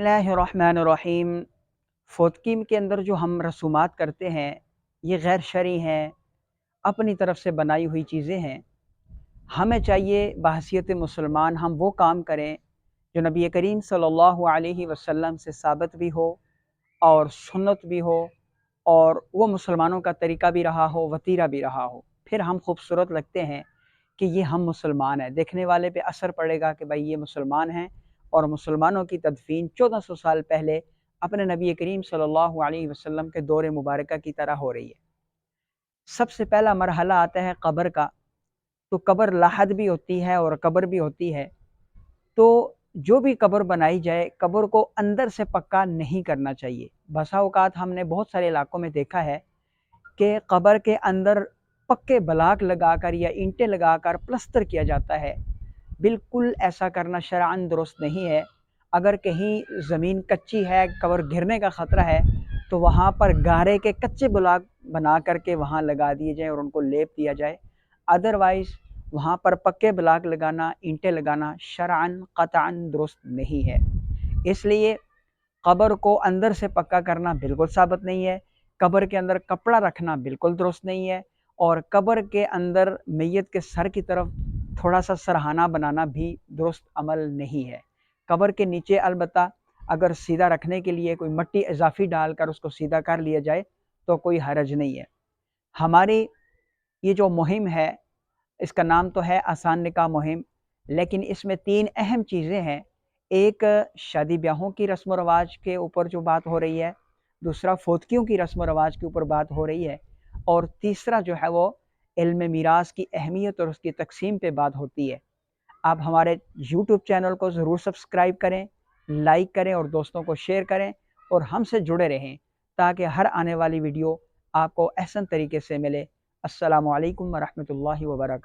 बिस्मिल्लाहिर्रहमानिर्रहीम। फ़ोतकी के अंदर जो हम रसूमात करते हैं, ये गैर शरई हैं, अपनी तरफ से बनाई हुई चीज़ें हैं। हमें चाहिए बहैसियत मुसलमान हम वो काम करें जो नबी करीम सल्लल्लाहु अलैहि वसल्लम से साबित भी हो और सुन्नत भी हो और वो मुसलमानों का तरीका भी रहा हो, वतीरा भी रहा हो। फिर हम खूबसूरत लगते हैं कि ये हम मुसलमान हैं। देखने वाले पे असर पड़ेगा कि भाई ये मुसलमान हैं और मुसलमानों की तदफ़ीन 1400 साल पहले अपने नबी करीम सल्लल्लाहु अलैहि वसल्लम के दौर मुबारक की तरह हो रही है। सबसे पहला मरहला आता है कब्र का। तो कब्र लाहद भी होती है और कब्र भी होती है। तो जो भी कब्र बनाई जाए, कब्र को अंदर से पक्का नहीं करना चाहिए। बसा औकात हमने बहुत सारे इलाकों में देखा है कि कब्र के अंदर पक्के ब्लॉक लगाकर या ईंटें लगाकर प्लस्तर किया जाता है। बिल्कुल ऐसा करना शरअन दुरुस्त नहीं है। अगर कहीं ज़मीन कच्ची है, कब्र गिरने का ख़तरा है, तो वहाँ पर गारे के कच्चे ब्लॉक बना कर के वहाँ लगा दिए जाएँ और उनको लेप दिया जाए। अदरवाइज़ वहाँ पर पक्के ब्लॉक लगाना, ईंटें लगाना शरअन क़तअन दुरुस्त नहीं है। इसलिए कब्र को अंदर से पक्का करना बिल्कुल साबित नहीं है। कब्र के अंदर कपड़ा रखना बिल्कुल दुरुस्त नहीं है और कब्र के अंदर मैयत के सर की तरफ थोड़ा-सा सरहाना बनाना भी दुरुस्त अमल नहीं है। कब्र के नीचे अलबत्ता अगर सीधा रखने के लिए कोई मिट्टी इज़ाफ़ी डालकर उसको सीधा कर लिया जाए, तो कोई हर्ज नहीं है। हमारी ये जो मुहिम है, इसका नाम तो है आसान निकाह मुहिम, लेकिन इसमें 3 अहम चीज़ें हैं। एक शादी-ब्याहों की रस्म-व-रवाज के ऊपर जो बात हो रही है, दूसरा फ़ोतकियों की रस्म-व-रवाज के ऊपर बात हो रही है और तीसरा जो है वो इल्म मीरास की अहमियत और उसकी तक़सीम पे बात होती है। आप हमारे यूट्यूब चैनल को ज़रूर सब्सक्राइब करें, लाइक करें और दोस्तों को शेयर करें और हमसे जुड़े रहें ताकि हर आने वाली वीडियो आपको अहसन तरीके से मिले। अस्सलामु अलैकुम व रहमतुल्लाहि व बरकातहू।